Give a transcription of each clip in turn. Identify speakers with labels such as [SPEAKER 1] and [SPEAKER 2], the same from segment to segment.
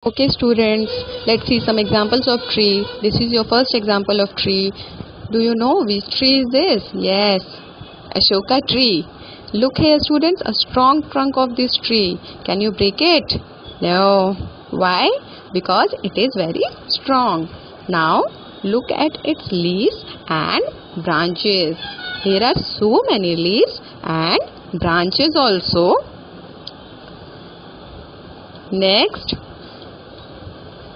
[SPEAKER 1] Okay students, let's see some examples of tree. This is your first example of tree. Do you know which tree is this? Yes, Ashoka tree. Look here students, a strong trunk of this tree. Can you break it? No. Why? Because it is very strong. Now look at its leaves and branches. There are so many leaves and branches also. Next,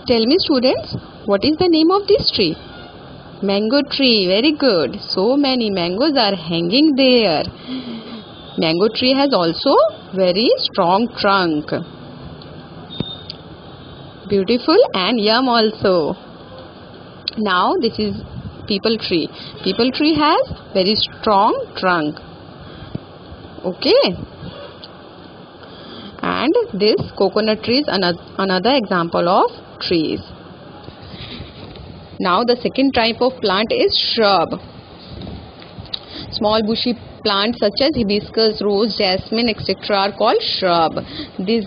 [SPEAKER 1] tell me students, what is the name of this tree? Mango tree. Very good. So many mangoes are hanging there. Mango tree has also very strong trunk. Beautiful and yum also. Now this is peepal tree. Peepal tree has very strong trunk. Okay. And this coconut tree is another example of trees. Now the second type of plant is shrub. Small bushy plants such as hibiscus, rose, jasmine, etc. are called shrub. These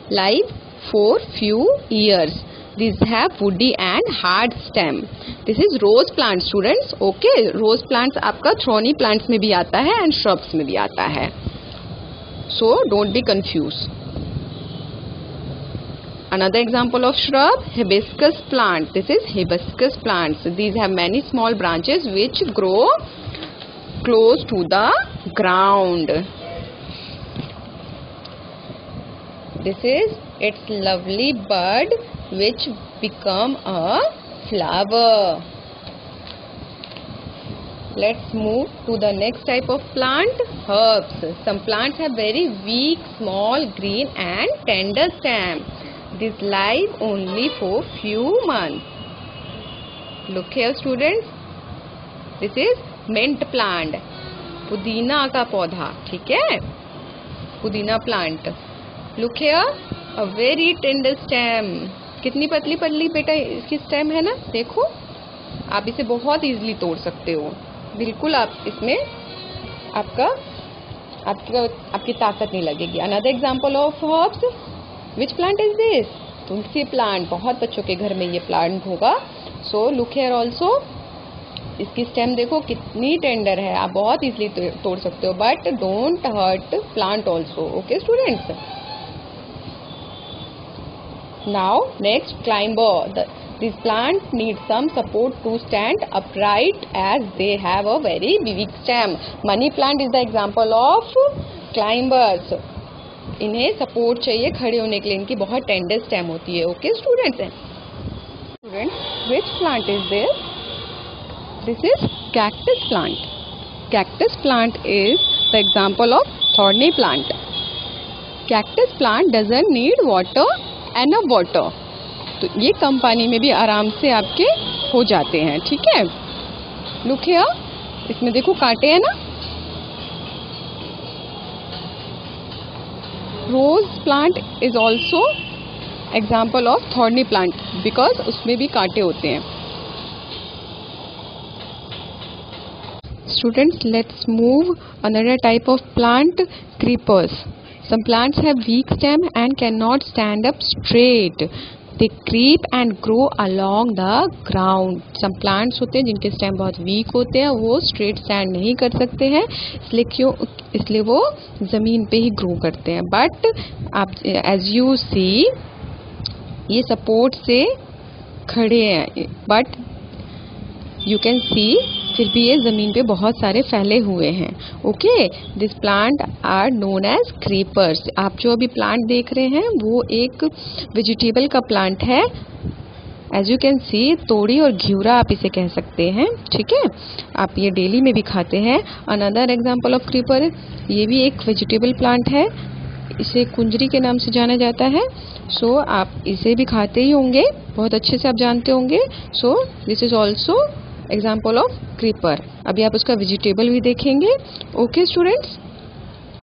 [SPEAKER 1] live for few years. These have woody and hard stem. This is rose plant students. Okay, rose plants आपका thorny plants में भी आता है and shrubs में भी आता है. So don't be confused. Another example of shrub, hibiscus plant. This is hibiscus plants. These have many small branches which grow close to the ground. This is its lovely bud which become a flower. Let's move to the next type of plant, herbs. Some plants have very weak, small, green and tender stem. These live only for few months. Look here students. This is mint plant. पुदीना का पौधा, ठीक है? पुदीना plant. Look here, a very tender stem. कितनी पतली पतली बेटा इसकी स्टेम है ना? देखो, आप इसे बहुत इजीली तोड़ सकते हो. बिल्कुल आप इसमें आपकी ताकत नहीं लगेगी. Another example of herbs. Which plant is this? Tulsi plant. बहुत बच्चों के घर में ये plant होगा. So look here also. इसकी stem देखो कितनी टेंडर है. आप बहुत इजीली तोड़ सकते हो. But don't hurt plant also. Okay students? Now next, climber. These plants need some support to stand upright as they have a very weak stem. Money plant is the example of climbers. इन्हें support चाहिए खड़े होने के लिए. इनकी बहुत tender stem होती है. Okay students? Which plant is this? This is cactus plant. Cactus plant is the example of thorny plant. Cactus plant doesn't need water, enough water. तो ये कम पानी में भी आराम से आपके हो जाते हैं. ठीक है? Look here. इसमें देखो कांटे हैं ना. Rose plant is also example of thorny plant because उसमें भी कांटे होते हैं. Students, let's move another type of plant, creepers. Some plants have weak stem and cannot stand up straight. They creep and grow along the ground. Some plants होते हैं जिनके stem बहुत week होते हैं, वो स्ट्रेट स्टैंड नहीं कर सकते हैं, इसलिए वो ज़मीन पे ही ग्रो करते हैं. बट आप एज यू सी ये सपोर्ट से खड़े हैं, बट यू कैन सी फिर भी ये ज़मीन पे बहुत सारे फैले हुए हैं. Okay, this plant are known as creepers. आप जो अभी प्लांट देख रहे हैं वो एक वेजिटेबल का प्लांट है. एज यू कैन सी, तोड़ी और घिउरा आप इसे कह सकते हैं. ठीक है? आप ये डेली में भी खाते हैं. अनदर एग्जाम्पल ऑफ क्रीपर, ये भी एक वेजिटेबल प्लांट है. इसे कुंजरी के नाम से जाना जाता है. सो आप इसे भी खाते ही होंगे, बहुत अच्छे से आप जानते होंगे. So this is also example of creeper. अभी आप उसका वेजिटेबल भी देखेंगे. Okay students?